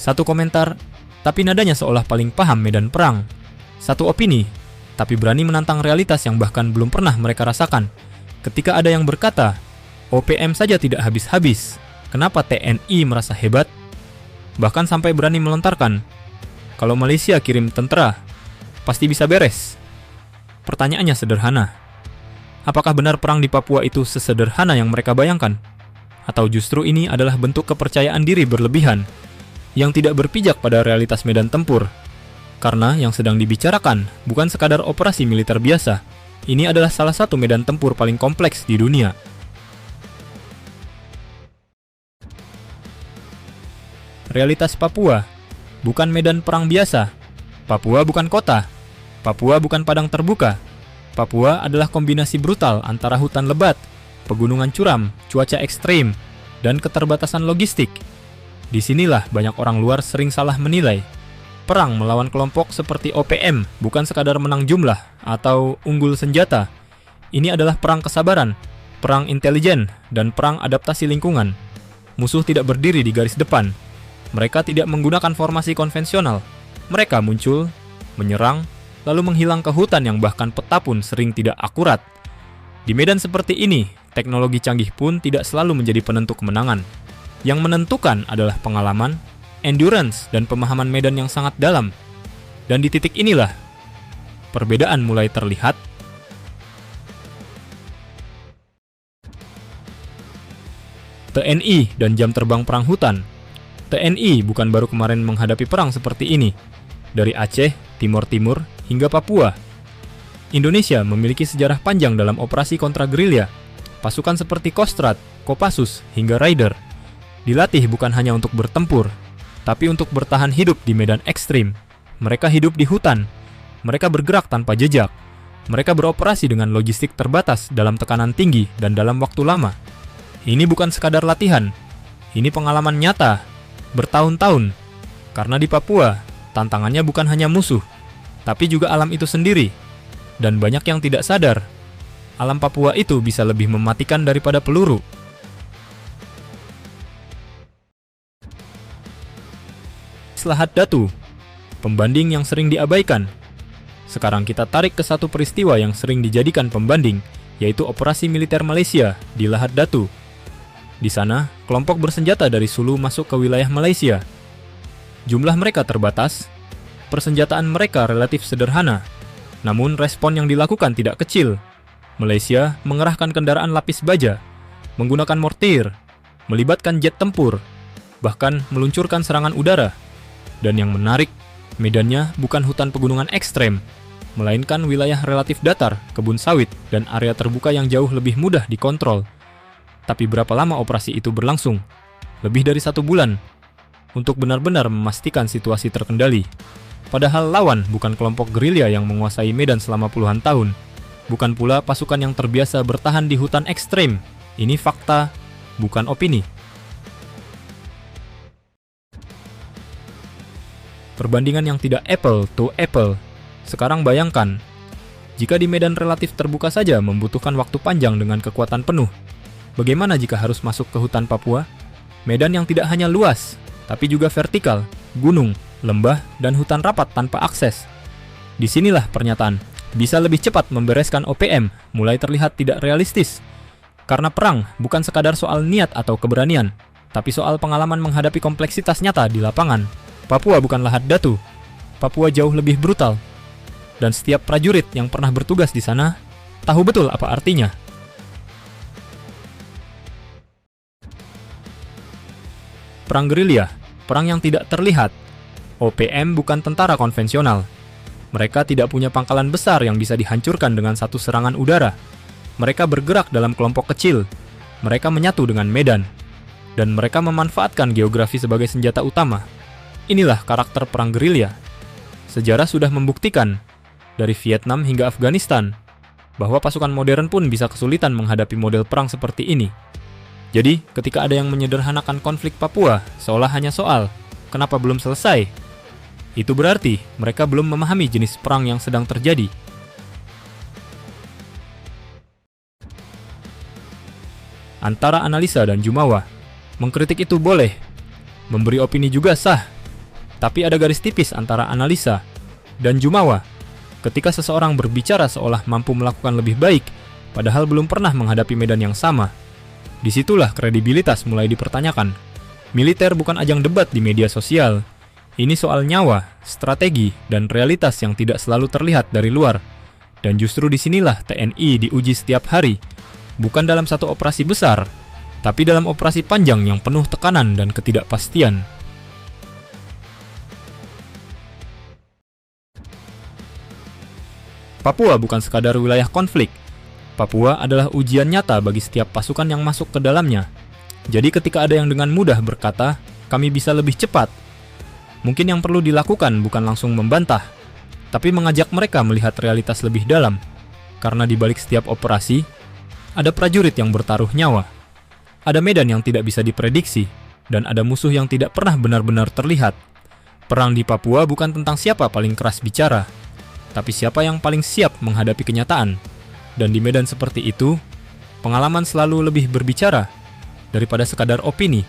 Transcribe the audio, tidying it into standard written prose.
Satu komentar, tapi nadanya seolah paling paham medan perang. Satu opini, tapi berani menantang realitas yang bahkan belum pernah mereka rasakan. Ketika ada yang berkata, OPM saja tidak habis-habis, kenapa TNI merasa hebat? Bahkan sampai berani melontarkan, kalau Malaysia kirim tentara, pasti bisa beres. Pertanyaannya sederhana, apakah benar perang di Papua itu sesederhana yang mereka bayangkan? Atau justru ini adalah bentuk kepercayaan diri berlebihan yang tidak berpijak pada realitas medan tempur? Karena yang sedang dibicarakan bukan sekadar operasi militer biasa. Ini adalah salah satu medan tempur paling kompleks di dunia. Realitas Papua bukan medan perang biasa. Papua bukan kota. Papua bukan padang terbuka. Papua adalah kombinasi brutal antara hutan lebat, pegunungan curam, cuaca ekstrim, dan keterbatasan logistik. Disinilah banyak orang luar sering salah menilai. Perang melawan kelompok seperti OPM bukan sekadar menang jumlah atau unggul senjata. Ini adalah perang kesabaran, perang intelijen, dan perang adaptasi lingkungan. Musuh tidak berdiri di garis depan. Mereka tidak menggunakan formasi konvensional. Mereka muncul, menyerang, lalu menghilang ke hutan yang bahkan peta pun sering tidak akurat. Di medan seperti ini, teknologi canggih pun tidak selalu menjadi penentu kemenangan. Yang menentukan adalah pengalaman, endurance, dan pemahaman medan yang sangat dalam. Dan di titik inilah, perbedaan mulai terlihat. TNI dan jam terbang perang hutan. TNI bukan baru kemarin menghadapi perang seperti ini. Dari Aceh, Timur Timur, hingga Papua. Indonesia memiliki sejarah panjang dalam operasi kontra gerilya. Pasukan seperti Kostrad, Kopassus, hingga Raider dilatih bukan hanya untuk bertempur, tapi untuk bertahan hidup di medan ekstrim. Mereka hidup di hutan. Mereka bergerak tanpa jejak. Mereka beroperasi dengan logistik terbatas dalam tekanan tinggi dan dalam waktu lama. Ini bukan sekadar latihan. Ini pengalaman nyata, bertahun-tahun. Karena di Papua, tantangannya bukan hanya musuh, tapi juga alam itu sendiri. Dan banyak yang tidak sadar, alam Papua itu bisa lebih mematikan daripada peluru. Lahat Datu, pembanding yang sering diabaikan. Sekarang kita tarik ke satu peristiwa yang sering dijadikan pembanding, yaitu operasi militer Malaysia di Lahat Datu. Di sana, kelompok bersenjata dari Sulu masuk ke wilayah Malaysia. Jumlah mereka terbatas, persenjataan mereka relatif sederhana, namun respon yang dilakukan tidak kecil. Malaysia mengerahkan kendaraan lapis baja, menggunakan mortir, melibatkan jet tempur, bahkan meluncurkan serangan udara. Dan yang menarik, medannya bukan hutan pegunungan ekstrem, melainkan wilayah relatif datar, kebun sawit, dan area terbuka yang jauh lebih mudah dikontrol. Tapi berapa lama operasi itu berlangsung? Lebih dari 1 bulan, untuk benar-benar memastikan situasi terkendali. Padahal lawan bukan kelompok gerilya yang menguasai medan selama puluhan tahun, bukan pula pasukan yang terbiasa bertahan di hutan ekstrem. Ini fakta, bukan opini. Perbandingan yang tidak apple to apple. Sekarang bayangkan, jika di medan relatif terbuka saja membutuhkan waktu panjang dengan kekuatan penuh, bagaimana jika harus masuk ke hutan Papua? Medan yang tidak hanya luas, tapi juga vertikal, gunung, lembah, dan hutan rapat tanpa akses. Disinilah pernyataan, bisa lebih cepat membereskan OPM, mulai terlihat tidak realistis. Karena perang bukan sekadar soal niat atau keberanian, tapi soal pengalaman menghadapi kompleksitas nyata di lapangan. Papua bukan Lahat Datu. Papua jauh lebih brutal. Dan setiap prajurit yang pernah bertugas di sana tahu betul apa artinya. Perang gerilya, perang yang tidak terlihat. OPM bukan tentara konvensional. Mereka tidak punya pangkalan besar yang bisa dihancurkan dengan satu serangan udara. Mereka bergerak dalam kelompok kecil. Mereka menyatu dengan medan. Dan mereka memanfaatkan geografi sebagai senjata utama. Inilah karakter perang gerilya. Sejarah sudah membuktikan, dari Vietnam hingga Afghanistan, bahwa pasukan modern pun bisa kesulitan menghadapi model perang seperti ini. Jadi, ketika ada yang menyederhanakan konflik Papua, seolah hanya soal, kenapa belum selesai? Itu berarti mereka belum memahami jenis perang yang sedang terjadi. Antara analisa dan jumawa, mengkritik itu boleh, memberi opini juga sah. Tapi ada garis tipis antara analisa dan jumawa. Ketika seseorang berbicara seolah mampu melakukan lebih baik, padahal belum pernah menghadapi medan yang sama. Disitulah kredibilitas mulai dipertanyakan. Militer bukan ajang debat di media sosial. Ini soal nyawa, strategi, dan realitas yang tidak selalu terlihat dari luar. Dan justru disinilah TNI diuji setiap hari. Bukan dalam satu operasi besar, tapi dalam operasi panjang yang penuh tekanan dan ketidakpastian. Papua bukan sekadar wilayah konflik. Papua adalah ujian nyata bagi setiap pasukan yang masuk ke dalamnya. Jadi ketika ada yang dengan mudah berkata, kami bisa lebih cepat, mungkin yang perlu dilakukan bukan langsung membantah, tapi mengajak mereka melihat realitas lebih dalam. Karena di balik setiap operasi, ada prajurit yang bertaruh nyawa. Ada medan yang tidak bisa diprediksi, dan ada musuh yang tidak pernah benar-benar terlihat. Perang di Papua bukan tentang siapa paling keras bicara, tapi siapa yang paling siap menghadapi kenyataan. Dan di medan seperti itu, pengalaman selalu lebih berbicara daripada sekadar opini.